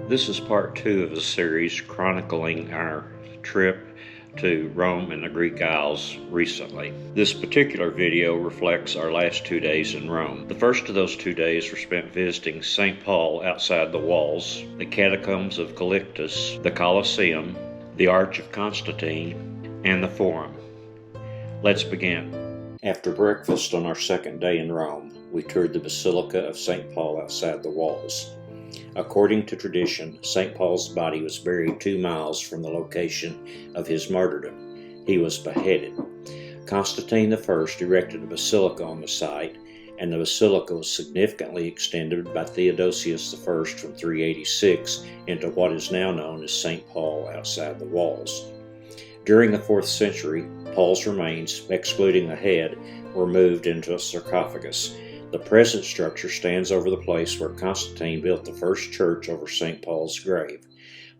This is part 2 of the series chronicling our trip to Rome and the Greek Isles recently. This particular video reflects our last 2 days in Rome. The first of those 2 days were spent visiting St. Paul outside the walls, the catacombs of Calixtus, the Colosseum, the Arch of Constantine, and the Forum. Let's begin. After breakfast on our second day in Rome, we toured the Basilica of St. Paul outside the walls. According to tradition, St. Paul's body was buried 2 miles from the location of his martyrdom. He was beheaded. Constantine I erected a basilica on the site, and the basilica was significantly extended by Theodosius I from 386 into what is now known as St. Paul outside the walls. During the 4th century, Paul's remains, excluding the head, were moved into a sarcophagus. The present structure stands over the place where Constantine built the first church over St. Paul's grave.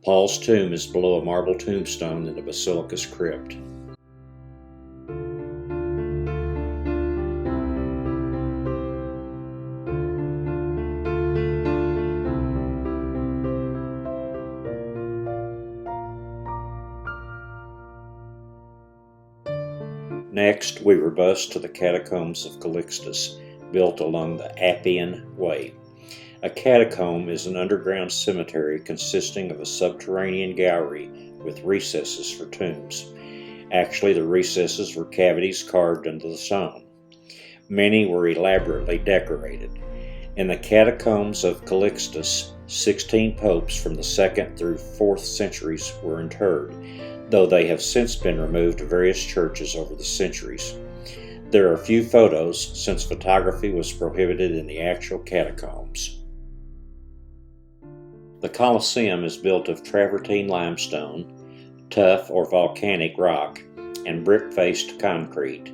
Paul's tomb is below a marble tombstone in the basilica's crypt. Next, we were bused to the catacombs of Calixtus, built along the Appian Way. A catacomb is an underground cemetery consisting of a subterranean gallery with recesses for tombs. Actually, the recesses were cavities carved into the stone. Many were elaborately decorated. In the catacombs of Calixtus, 16 popes from the 2nd through 4th centuries were interred, though they have since been removed to various churches over the centuries. There are few photos, since photography was prohibited in the actual catacombs. The Colosseum is built of travertine limestone, tuff or volcanic rock, and brick-faced concrete.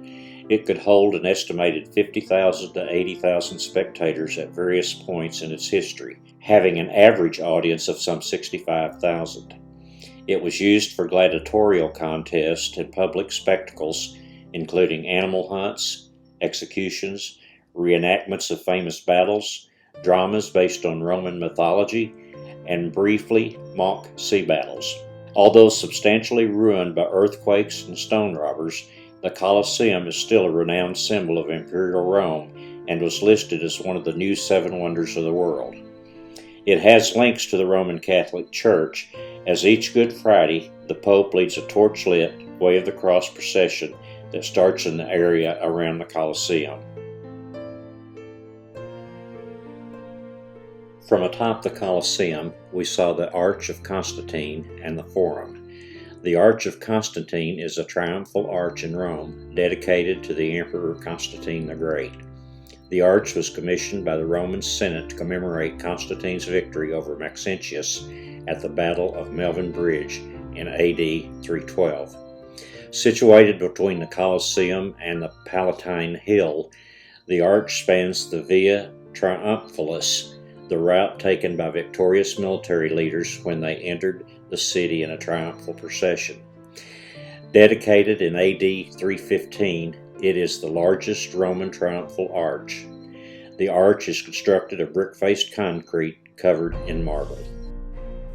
It could hold an estimated 50,000 to 80,000 spectators at various points in its history, having an average audience of some 65,000. It was used for gladiatorial contests and public spectacles, including animal hunts, executions, reenactments of famous battles, dramas based on Roman mythology, and briefly mock sea battles. Although substantially ruined by earthquakes and stone robbers, the Colosseum is still a renowned symbol of Imperial Rome and was listed as one of the new 7 wonders of the world. It has links to the Roman Catholic Church, as each Good Friday, the Pope leads a torch-lit Way of the Cross procession that starts in the area around the Colosseum. From atop the Colosseum, we saw the Arch of Constantine and the Forum. The Arch of Constantine is a triumphal arch in Rome dedicated to the Emperor Constantine the Great. The arch was commissioned by the Roman Senate to commemorate Constantine's victory over Maxentius at the Battle of Milvian Bridge in AD 312. Situated between the Colosseum and the Palatine Hill, the arch spans the Via Triumphalis, the route taken by victorious military leaders when they entered the city in a triumphal procession. Dedicated in AD 315, it is the largest Roman triumphal arch. The arch is constructed of brick-faced concrete covered in marble.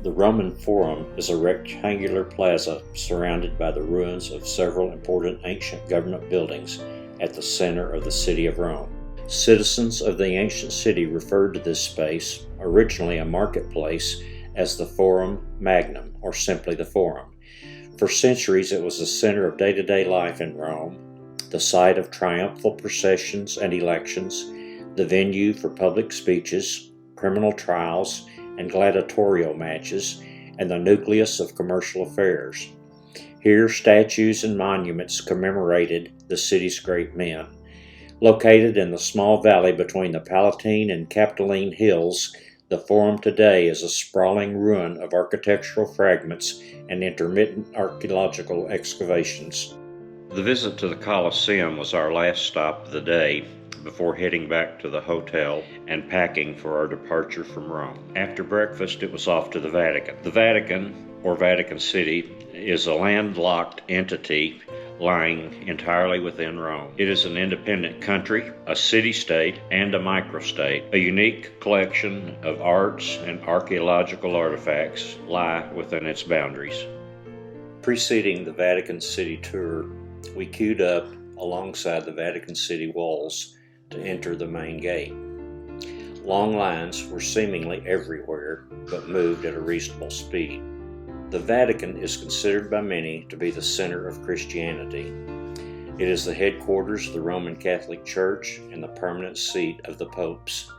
The Roman Forum is a rectangular plaza surrounded by the ruins of several important ancient government buildings at the center of the city of Rome. Citizens of the ancient city referred to this space, originally a marketplace, as the Forum Magnum, or simply the Forum. For centuries it was the center of day-to-day life in Rome, the site of triumphal processions and elections, the venue for public speeches, criminal trials, and gladiatorial matches, and the nucleus of commercial affairs. Here, statues and monuments commemorated the city's great men. Located in the small valley between the Palatine and Capitoline Hills, the Forum today is a sprawling ruin of architectural fragments and intermittent archaeological excavations. The visit to the Colosseum was our last stop of the day before heading back to the hotel and packing for our departure from Rome. After breakfast, it was off to the Vatican. The Vatican, or Vatican City, is a landlocked entity lying entirely within Rome. It is an independent country, a city-state, and a microstate. A unique collection of arts and archaeological artifacts lie within its boundaries. Preceding the Vatican City tour, we queued up alongside the Vatican City walls to enter the main gate. Long lines were seemingly everywhere, but moved at a reasonable speed. The Vatican is considered by many to be the center of Christianity. It is the headquarters of the Roman Catholic Church and the permanent seat of the popes.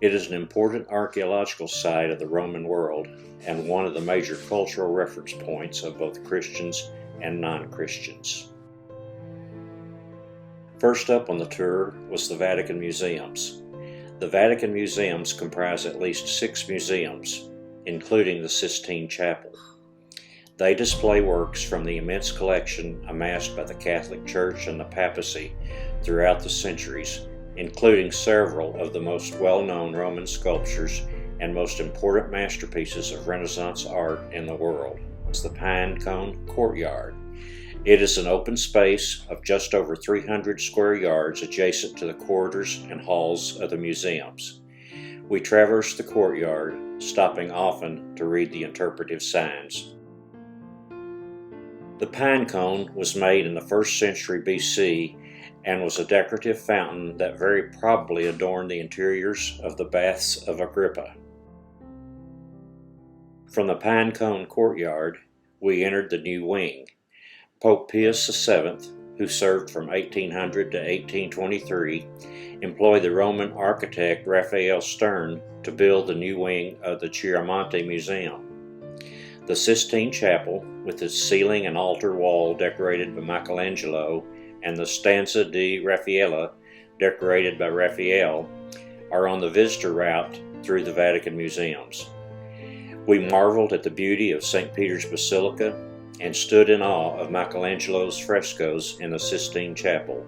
It is an important archaeological site of the Roman world and one of the major cultural reference points of both Christians and non-Christians. First up on the tour was the Vatican Museums. The Vatican Museums comprise at least 6 museums, including the Sistine Chapel. They display works from the immense collection amassed by the Catholic Church and the papacy throughout the centuries, including several of the most well-known Roman sculptures and most important masterpieces of Renaissance art in the world. It's the Pinecone Courtyard. It is an open space of just over 300 square yards adjacent to the corridors and halls of the museums. We traversed the courtyard, stopping often to read the interpretive signs. The pine cone was made in the 1st century BC and was a decorative fountain that very probably adorned the interiors of the baths of Agrippa. From the Pinecone Courtyard, we entered the new wing. Pope Pius VII, who served from 1800 to 1823, employed the Roman architect Raphael Stern to build the new wing of the Chiaramonte Museum. The Sistine Chapel, with its ceiling and altar wall decorated by Michelangelo, and the Stanza di Raffaella, decorated by Raphael, are on the visitor route through the Vatican Museums. We marveled at the beauty of St. Peter's Basilica and stood in awe of Michelangelo's frescoes in the Sistine Chapel.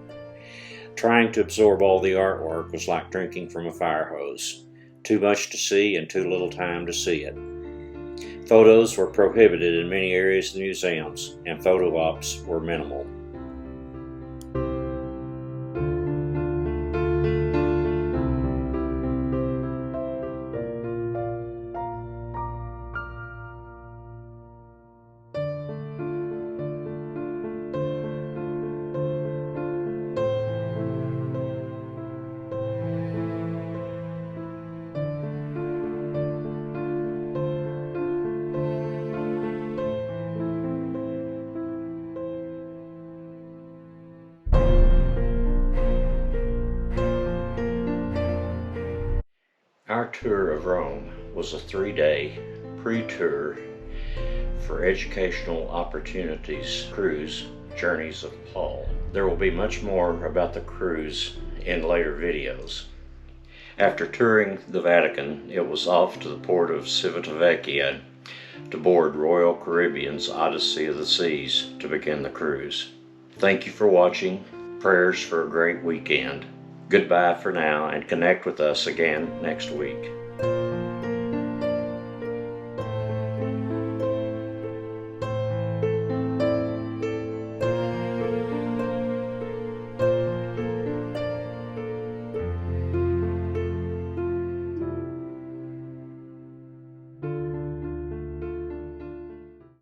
Trying to absorb all the artwork was like drinking from a fire hose. Too much to see and too little time to see it. Photos were prohibited in many areas of the museums, and photo ops were minimal. Our tour of Rome was a 3-day pre-tour for Educational Opportunities Cruise Journeys of Paul. There will be much more about the cruise in later videos. After touring the Vatican, it was off to the port of Civitavecchia to board Royal Caribbean's Odyssey of the Seas to begin the cruise. Thank you for watching. Prayers for a great weekend. Goodbye for now, and connect with us again next week.